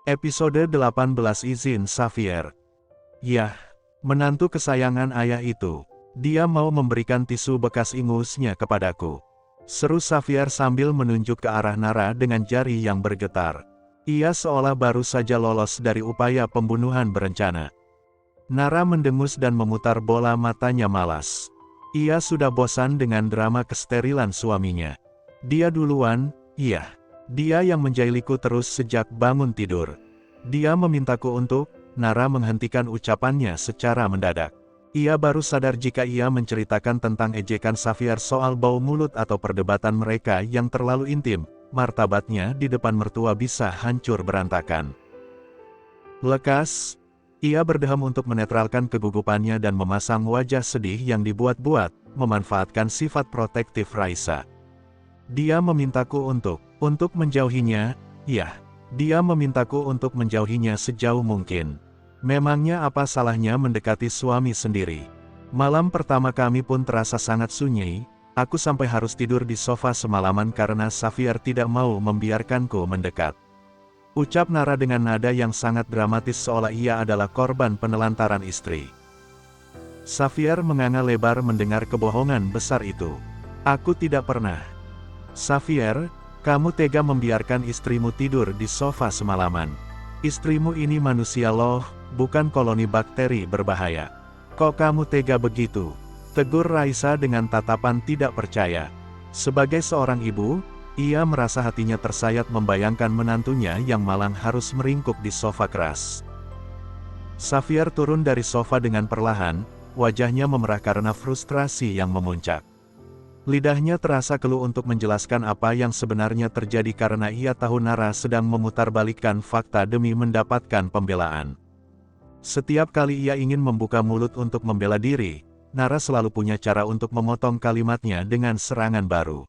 Episode 18 Izin Xavier. Yah, menantu kesayangan ayah itu. Dia mau memberikan tisu bekas ingusnya kepadaku. Seru Xavier sambil menunjuk ke arah Nara dengan jari yang bergetar. Ia seolah baru saja lolos dari upaya pembunuhan berencana. Nara mendengus dan memutar bola matanya malas. Ia sudah bosan dengan drama kesterilan suaminya. Dia duluan, iya. Dia yang menjailiku terus sejak bangun tidur. Dia memintaku untuk, Nara menghentikan ucapannya secara mendadak. Ia baru sadar jika ia menceritakan tentang ejekan Xavier soal bau mulut atau perdebatan mereka yang terlalu intim, martabatnya di depan mertua bisa hancur berantakan. Lekas, ia berdeham untuk menetralkan kegugupannya dan memasang wajah sedih yang dibuat-buat, memanfaatkan sifat protektif Raisa. Dia memintaku untuk menjauhinya, ya, dia memintaku untuk menjauhinya sejauh mungkin. Memangnya apa salahnya mendekati suami sendiri? Malam pertama kami pun terasa sangat sunyi, aku sampai harus tidur di sofa semalaman karena Xavier tidak mau membiarkanku mendekat. Ucap Nara dengan nada yang sangat dramatis seolah ia adalah korban penelantaran istri. Xavier menganga lebar mendengar kebohongan besar itu. Aku tidak pernah. Xavier, kamu tega membiarkan istrimu tidur di sofa semalaman. Istrimu ini manusia loh, bukan koloni bakteri berbahaya. Kok kamu tega begitu? Tegur Raisa dengan tatapan tidak percaya. Sebagai seorang ibu, ia merasa hatinya tersayat membayangkan menantunya yang malang harus meringkuk di sofa keras. Xavier turun dari sofa dengan perlahan, wajahnya memerah karena frustrasi yang memuncak. Lidahnya terasa keluh untuk menjelaskan apa yang sebenarnya terjadi karena ia tahu Nara sedang memutarbalikkan fakta demi mendapatkan pembelaan. Setiap kali ia ingin membuka mulut untuk membela diri, Nara selalu punya cara untuk memotong kalimatnya dengan serangan baru.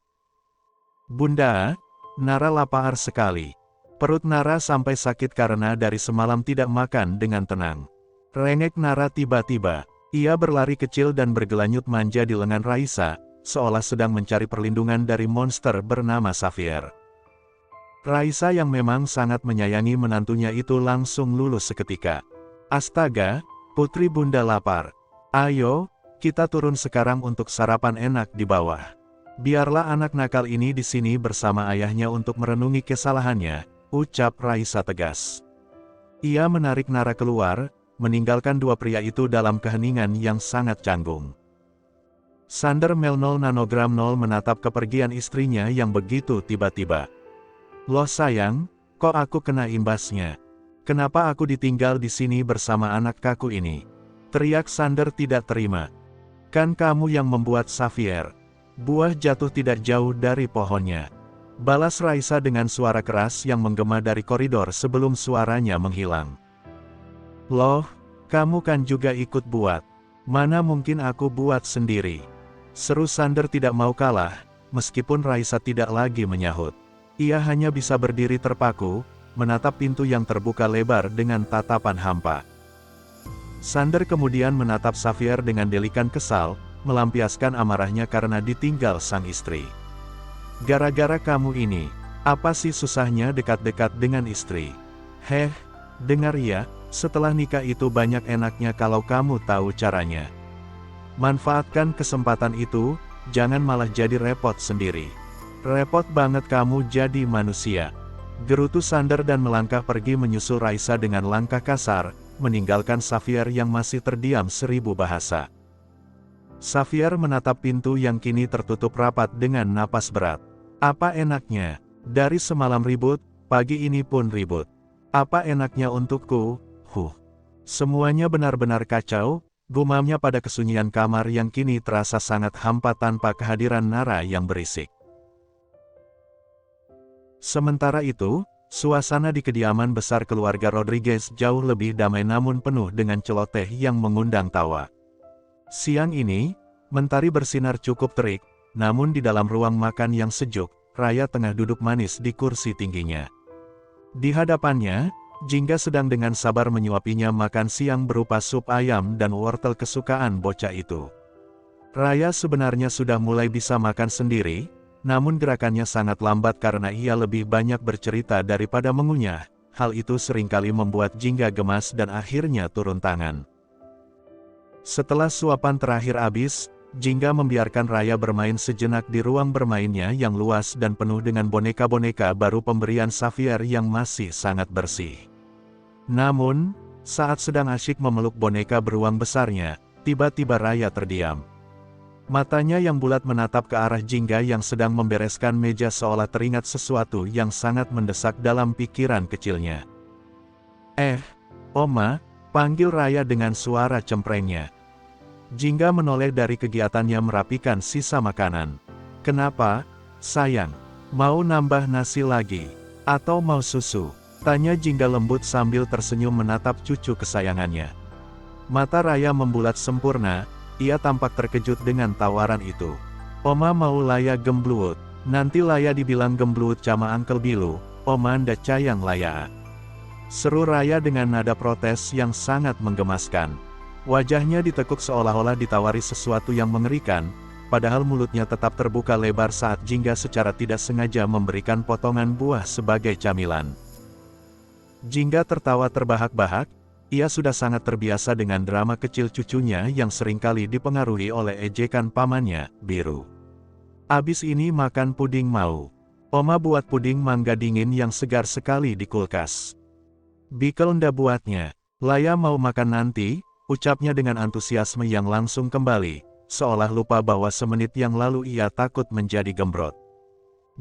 Bunda, Nara lapar sekali. Perut Nara sampai sakit karena dari semalam tidak makan dengan tenang. Rengek Nara tiba-tiba. Ia berlari kecil dan bergelanyut manja di lengan Raisa, seolah sedang mencari perlindungan dari monster bernama Xavier. Raisa yang memang sangat menyayangi menantunya itu langsung lulus seketika. Astaga, putri bunda lapar. Ayo, kita turun sekarang untuk sarapan enak di bawah. Biarlah anak nakal ini di sini bersama ayahnya untuk merenungi kesalahannya, ucap Raisa tegas. Ia menarik Nara keluar, meninggalkan dua pria itu dalam keheningan yang sangat canggung. Sander Mel 0 nanogram 0 menatap kepergian istrinya yang begitu tiba-tiba. Loh sayang, kok aku kena imbasnya? Kenapa aku ditinggal di sini bersama anak kaku ini? Teriak Sander tidak terima. Kan kamu yang membuat Xavier. Buah jatuh tidak jauh dari pohonnya. Balas Raisa dengan suara keras yang menggema dari koridor sebelum suaranya menghilang. Loh, kamu kan juga ikut buat. Mana mungkin aku buat sendiri. Seru Sander tidak mau kalah, meskipun Raisa tidak lagi menyahut. Ia hanya bisa berdiri terpaku, menatap pintu yang terbuka lebar dengan tatapan hampa. Sander kemudian menatap Xavier dengan delikan kesal, melampiaskan amarahnya karena ditinggal sang istri. Gara-gara kamu ini, apa sih susahnya dekat-dekat dengan istri? Heh, dengar ya, setelah nikah itu banyak enaknya kalau kamu tahu caranya. Manfaatkan kesempatan itu, jangan malah jadi repot sendiri. Repot banget kamu jadi manusia. Gerutu Sander dan melangkah pergi menyusul Raisa dengan langkah kasar, meninggalkan Xavier yang masih terdiam seribu bahasa. Xavier menatap pintu yang kini tertutup rapat dengan napas berat. Apa enaknya? Dari semalam ribut, pagi ini pun ribut. Apa enaknya untukku? Semuanya benar-benar kacau. Gumamnya pada kesunyian kamar yang kini terasa sangat hampa tanpa kehadiran Nara yang berisik. Sementara itu, suasana di kediaman besar keluarga Rodriguez jauh lebih damai namun penuh dengan celoteh yang mengundang tawa. Siang ini, mentari bersinar cukup terik, namun di dalam ruang makan yang sejuk, Raya tengah duduk manis di kursi tingginya. Di hadapannya, Jingga sedang dengan sabar menyuapinya makan siang berupa sup ayam dan wortel kesukaan bocah itu. Raya sebenarnya sudah mulai bisa makan sendiri, namun gerakannya sangat lambat karena ia lebih banyak bercerita daripada mengunyah. hal itu seringkali membuat Jingga gemas dan akhirnya turun tangan. Setelah suapan terakhir habis, Jingga membiarkan Raya bermain sejenak di ruang bermainnya yang luas dan penuh dengan boneka-boneka baru pemberian Xavier yang masih sangat bersih. Namun, saat sedang asyik memeluk boneka beruang besarnya, tiba-tiba Raya terdiam. Matanya yang bulat menatap ke arah Jingga yang sedang membereskan meja seolah teringat sesuatu yang sangat mendesak dalam pikiran kecilnya. Oma, panggil Raya dengan suara cemprengnya. Jingga menoleh dari kegiatannya merapikan sisa makanan. Kenapa, sayang? Mau nambah nasi lagi? Atau mau susu? Tanya Jingga lembut sambil tersenyum menatap cucu kesayangannya. Mata Raya membulat sempurna. Ia tampak terkejut dengan tawaran itu. Oma mau Laya gembluut. Nanti Laya dibilang gembluut sama Uncle Bilu. Oma nda cayang Laya. Seru Raya dengan nada protes yang sangat menggemaskan. Wajahnya ditekuk seolah-olah ditawari sesuatu yang mengerikan, padahal mulutnya tetap terbuka lebar saat Jingga secara tidak sengaja memberikan potongan buah sebagai camilan. Jingga tertawa terbahak-bahak. Ia sudah sangat terbiasa dengan drama kecil cucunya yang seringkali dipengaruhi oleh ejekan pamannya, Biru. Abis ini makan puding mau. Oma buat puding mangga dingin yang segar sekali di kulkas. Bikel nda buatnya. Laya mau makan nanti, ucapnya dengan antusiasme yang langsung kembali, seolah lupa bahwa semenit yang lalu ia takut menjadi gembrot.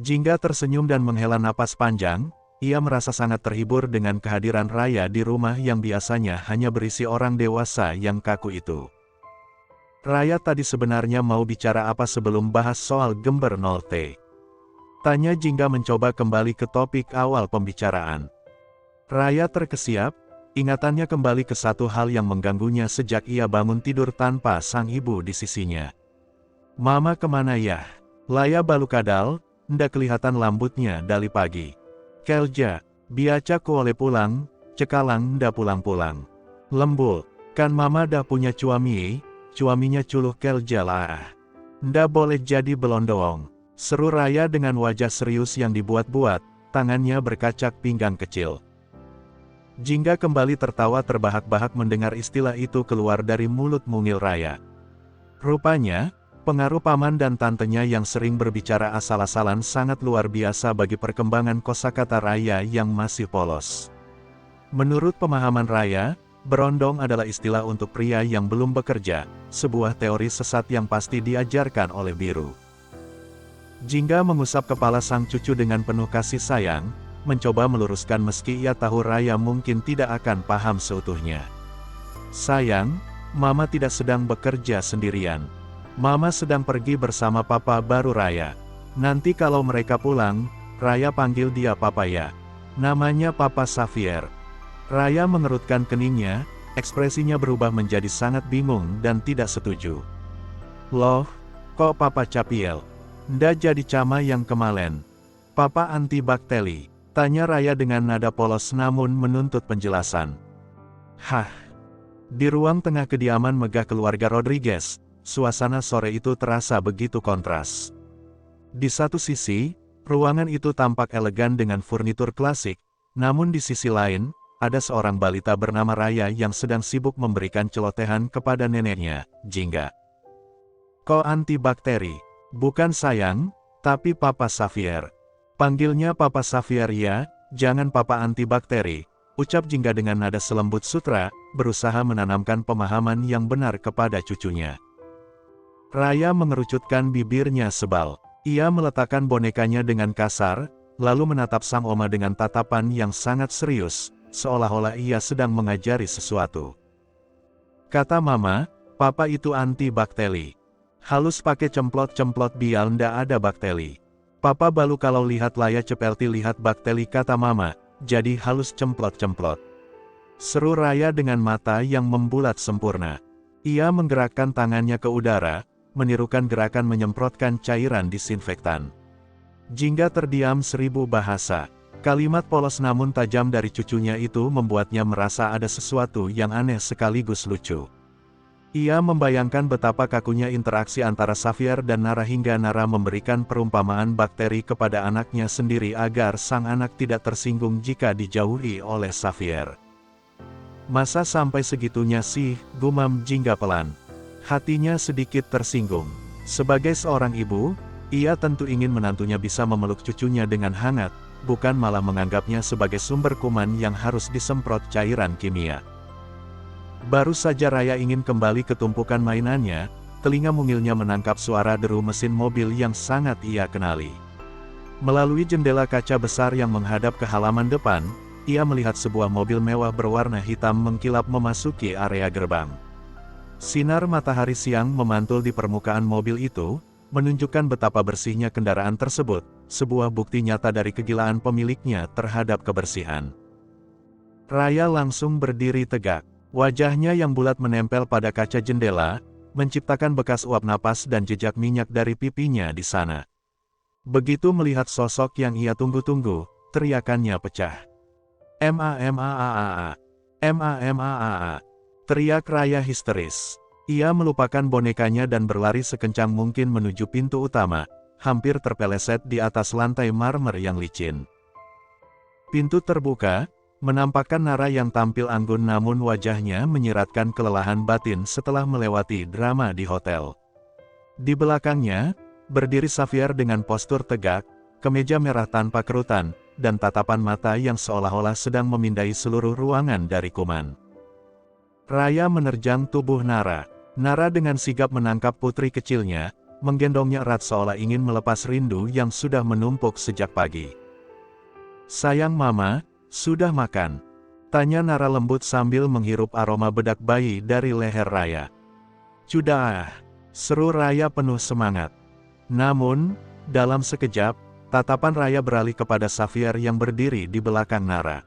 Jingga tersenyum dan menghela napas panjang. Ia merasa sangat terhibur dengan kehadiran Raya di rumah yang biasanya hanya berisi orang dewasa yang kaku itu. Raya tadi sebenarnya mau bicara apa sebelum bahas soal Gember 0T? Tanya Jingga mencoba kembali ke topik awal pembicaraan. Raya terkesiap, ingatannya kembali ke satu hal yang mengganggunya sejak ia bangun tidur tanpa sang ibu di sisinya. Mama kemana ya? Laya balukadal, ndak kelihatan lambutnya dari pagi. Kelja, biaca ku oleh pulang, cekalang nda pulang-pulang. Lembul, kan mama dah punya cuami, cuaminya culuh Kelja lah. Nda boleh jadi belondoong. Seru Raya dengan wajah serius yang dibuat-buat, tangannya berkacak pinggang kecil. Jingga kembali tertawa terbahak-bahak mendengar istilah itu keluar dari mulut mungil Raya. Rupanya, pengaruh paman dan tantenya yang sering berbicara asal-asalan sangat luar biasa bagi perkembangan kosakata Raya yang masih polos. Menurut pemahaman Raya, berondong adalah istilah untuk pria yang belum bekerja, sebuah teori sesat yang pasti diajarkan oleh Biru. Jingga mengusap kepala sang cucu dengan penuh kasih sayang, mencoba meluruskan meski ia tahu Raya mungkin tidak akan paham seutuhnya. Sayang, Mama tidak sedang bekerja sendirian. Mama sedang pergi bersama Papa baru Raya. Nanti kalau mereka pulang, Raya panggil dia Papa ya. Namanya Papa Xavier. Raya mengerutkan keningnya, ekspresinya berubah menjadi sangat bingung dan tidak setuju. Loh, kok Papa Capiel? Nda jadi cama yang kemalen. Papa antibakteri, tanya Raya dengan nada polos namun menuntut penjelasan. Hah? Di ruang tengah kediaman megah keluarga Rodriguez, suasana sore itu terasa begitu kontras. Di satu sisi, ruangan itu tampak elegan dengan furnitur klasik, namun di sisi lain, ada seorang balita bernama Raya yang sedang sibuk memberikan celotehan kepada neneknya, Jingga. Kok antibakteri? Bukan sayang, tapi Papa Xavier. Panggilnya Papa Xavier ya, jangan Papa antibakteri, ucap Jingga dengan nada selembut sutra, berusaha menanamkan pemahaman yang benar kepada cucunya. Raya mengerucutkan bibirnya sebal. Ia meletakkan bonekanya dengan kasar, lalu menatap sang oma dengan tatapan yang sangat serius, seolah-olah ia sedang mengajari sesuatu. Kata Mama, Papa itu anti-bakteri. Halus pakai cemplot-cemplot biar ndak ada bakteri. Papa balu kalau lihat Laya cepelti lihat bakteri kata Mama, jadi halus cemplot-cemplot. Seru Raya dengan mata yang membulat sempurna. Ia menggerakkan tangannya ke udara, menirukan gerakan menyemprotkan cairan disinfektan. Jingga terdiam 1000 bahasa. Kalimat polos namun tajam dari cucunya itu membuatnya merasa ada sesuatu yang aneh sekaligus lucu. Ia membayangkan betapa kakunya interaksi antara Xavier dan Nara hingga Nara memberikan perumpamaan bakteri kepada anaknya sendiri agar sang anak tidak tersinggung jika dijauhi oleh Xavier. Masa sampai segitunya sih, gumam Jingga pelan. Hatinya sedikit tersinggung. Sebagai seorang ibu, ia tentu ingin menantunya bisa memeluk cucunya dengan hangat, bukan malah menganggapnya sebagai sumber kuman yang harus disemprot cairan kimia. Baru saja Raya ingin kembali ke tumpukan mainannya, telinga mungilnya menangkap suara deru mesin mobil yang sangat ia kenali. Melalui jendela kaca besar yang menghadap ke halaman depan, ia melihat sebuah mobil mewah berwarna hitam mengkilap memasuki area gerbang. Sinar matahari siang memantul di permukaan mobil itu, menunjukkan betapa bersihnya kendaraan tersebut, sebuah bukti nyata dari kegilaan pemiliknya terhadap kebersihan. Raya langsung berdiri tegak. Wajahnya yang bulat menempel pada kaca jendela, menciptakan bekas uap napas dan jejak minyak dari pipinya di sana. Begitu melihat sosok yang ia tunggu-tunggu, teriakannya pecah. "MAMAAA! MAMAAA!" teriak Raya histeris. Ia melupakan bonekanya dan berlari sekencang mungkin menuju pintu utama, hampir terpeleset di atas lantai marmer yang licin. Pintu terbuka, menampakkan Nara yang tampil anggun namun wajahnya menyiratkan kelelahan batin setelah melewati drama di hotel. Di belakangnya, berdiri Xavier dengan postur tegak, kemeja merah tanpa kerutan, dan tatapan mata yang seolah-olah sedang memindai seluruh ruangan dari kuman. Raya menerjang tubuh Nara. Nara dengan sigap menangkap putri kecilnya, menggendongnya erat seolah ingin melepas rindu yang sudah menumpuk sejak pagi. "Sayang Mama, sudah makan?" tanya Nara lembut sambil menghirup aroma bedak bayi dari leher Raya. "Sudah," seru Raya penuh semangat. Namun, dalam sekejap, tatapan Raya beralih kepada Xavier yang berdiri di belakang Nara.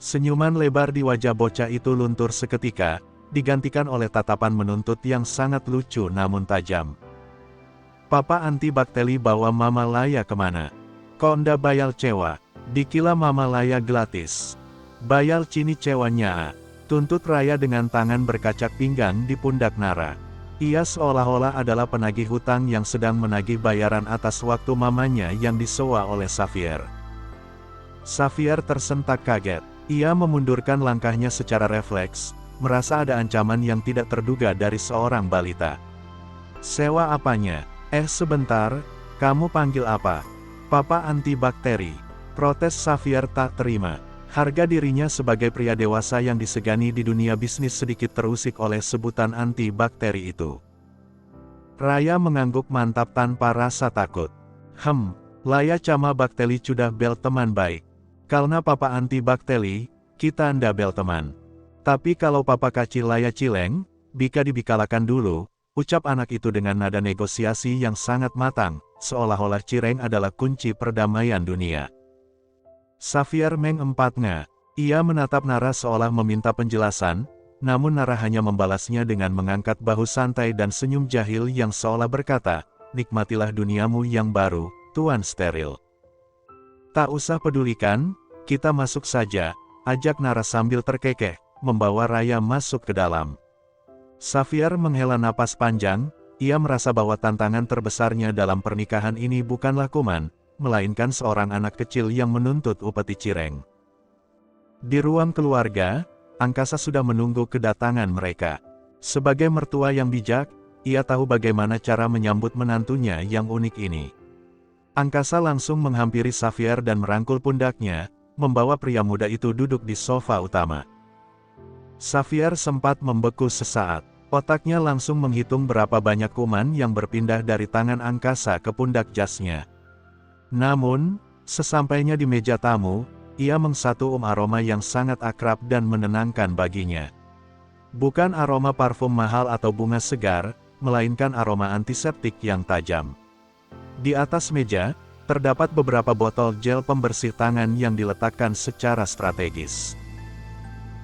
Senyuman lebar di wajah bocah itu luntur seketika, digantikan oleh tatapan menuntut yang sangat lucu namun tajam. "Papa anti bakteri bawa Mama Laya kemana? Konda bayal cewa, dikila Mama Laya gratis. Bayal cini cewanya," tuntut Raya dengan tangan berkacak pinggang di pundak Nara. Ia seolah-olah adalah penagih hutang yang sedang menagih bayaran atas waktu mamanya yang disewa oleh Xavier. Xavier tersentak kaget. Ia memundurkan langkahnya secara refleks, merasa ada ancaman yang tidak terduga dari seorang balita. "Sewa apanya? Sebentar, kamu panggil apa? Papa anti bakteri," protes Xavier tak terima. Harga dirinya sebagai pria dewasa yang disegani di dunia bisnis sedikit terusik oleh sebutan anti bakteri itu. Raya mengangguk mantap tanpa rasa takut. Laya cama bakteri sudah bel teman baik. Karena papa anti bakteri, kita anda bel teman. Tapi kalau papa kacil Laya cileng, bika dibikalakan dulu, ucap anak itu dengan nada negosiasi yang sangat matang, seolah-olah cireng adalah kunci perdamaian dunia. Xavier mengempatnya. Ia menatap Nara seolah meminta penjelasan, namun Nara hanya membalasnya dengan mengangkat bahu santai dan senyum jahil yang seolah berkata, "Nikmatilah duniamu yang baru, Tuan Steril." "Tak usah pedulikan, kita masuk saja," ajak Nara sambil terkekeh, membawa Raya masuk ke dalam. Xavier menghela napas panjang, ia merasa bahwa tantangan terbesarnya dalam pernikahan ini bukanlah kuman, melainkan seorang anak kecil yang menuntut upeti cireng. Di ruang keluarga, Angkasa sudah menunggu kedatangan mereka. Sebagai mertua yang bijak, ia tahu bagaimana cara menyambut menantunya yang unik ini. Angkasa langsung menghampiri Xavier dan merangkul pundaknya, membawa pria muda itu duduk di sofa utama. Xavier sempat membeku sesaat. Otaknya langsung menghitung berapa banyak kuman yang berpindah dari tangan Angkasa ke pundak jasnya. Namun, sesampainya di meja tamu, ia mengsatu aroma yang sangat akrab dan menenangkan baginya. Bukan aroma parfum mahal atau bunga segar, melainkan aroma antiseptik yang tajam. Di atas meja, terdapat beberapa botol gel pembersih tangan yang diletakkan secara strategis.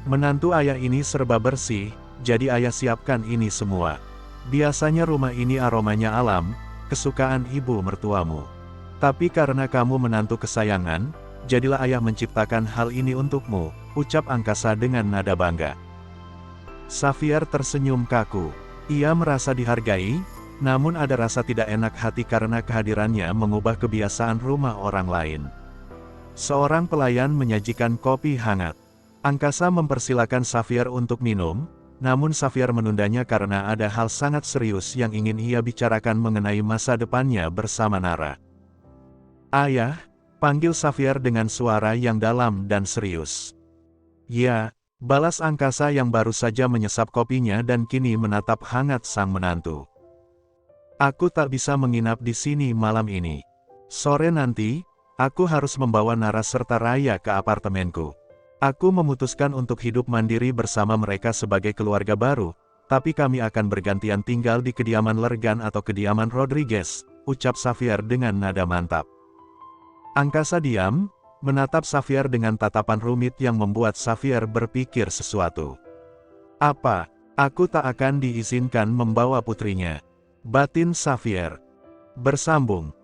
Menantu ayah ini serba bersih, jadi ayah siapkan ini semua. Biasanya rumah ini aromanya alam, kesukaan ibu mertuamu. Tapi karena kamu menantu kesayangan, jadilah ayah menciptakan hal ini untukmu, ucap Angkasa dengan nada bangga. Xavier tersenyum kaku. Ia merasa dihargai, namun ada rasa tidak enak hati karena kehadirannya mengubah kebiasaan rumah orang lain. Seorang pelayan menyajikan kopi hangat. Angkasa mempersilakan Xavier untuk minum, namun Xavier menundanya karena ada hal sangat serius yang ingin ia bicarakan mengenai masa depannya bersama Nara. "Ayah," panggil Xavier dengan suara yang dalam dan serius. "Ya," balas angkasa yang baru saja menyesap kopinya dan kini menatap hangat sang menantu. "Aku tak bisa menginap di sini malam ini. Sore nanti, aku harus membawa Nara serta Raya ke apartemenku. Aku memutuskan untuk hidup mandiri bersama mereka sebagai keluarga baru, tapi kami akan bergantian tinggal di kediaman Lergan atau kediaman Rodriguez," ucap Xavier dengan nada mantap. Angkasa diam, menatap Xavier dengan tatapan rumit yang membuat Xavier berpikir sesuatu. "Apa? Aku tak akan diizinkan membawa putrinya," batin Xavier. Bersambung.